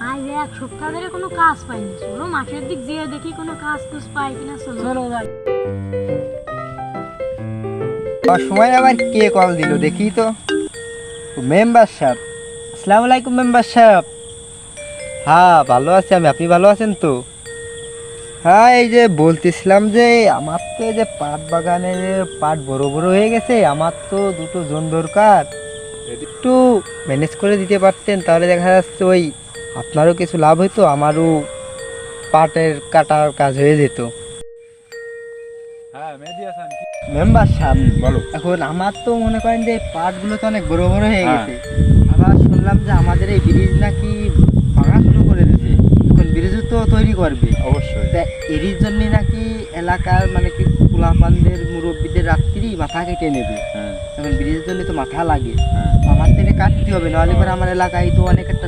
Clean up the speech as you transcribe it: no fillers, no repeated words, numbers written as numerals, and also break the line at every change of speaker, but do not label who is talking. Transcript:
আজ এক সপ্তাহ ধরে কোনো কাজ পাইনি, চলো মাঠের দিক যেয়ে দেখি কোনো কাজ কুজ পাই কিনা। চলো চলো যাই।
সময় আবার কে কল দিল দেখি তো। মেম্বার সাহেব, আসসালামু আলাইকুম মেম্বার সাহেব। হ্যাঁ ভালো আছি আমি, আপনি ভালো আছেন তো? হ্যাঁ এই যে বলতেছিলাম যে আমার তো এই যে পাট বাগানে যে পাট বড় বড় হয়ে গেছে, আমার তো দুটো জন দরকার, একটু ম্যানেজ করে দিতে পারতেন তাহলে দেখা যাচ্ছে ওই আপনারও কিছু লাভ হইতো, আমারও পাটের কাটার কাজ হয়ে যেত।
হ্যাঁ মেহেদি হাসান কি
মেম্বার সাহেব
বলো।
এখন আমার তো মনে করেন যে পাটগুলো তো অনেক বড় বড় হয়ে
হ্যাঁ।
গেছে, আবার শুনলাম যে আমাদের এই ব্রিজ নাকি ভাঙা শুরু করে দিয়েছে, এখন ব্রিজও তো তৈরি করবে।
অবশ্যই।
তা এরই জন্য নাকি এলাকার মানে কি পোলাপানদের মুরব্বীদের রাত্রি মাথা কেটে নেবে,
হ্যাঁ
এখন ব্রিজের জন্য তো মাথা লাগে,
হ্যাঁ
আমার তো এটা কাটতে হবে, নাহলে পরে আমার এলাকায় তো অনেক একটা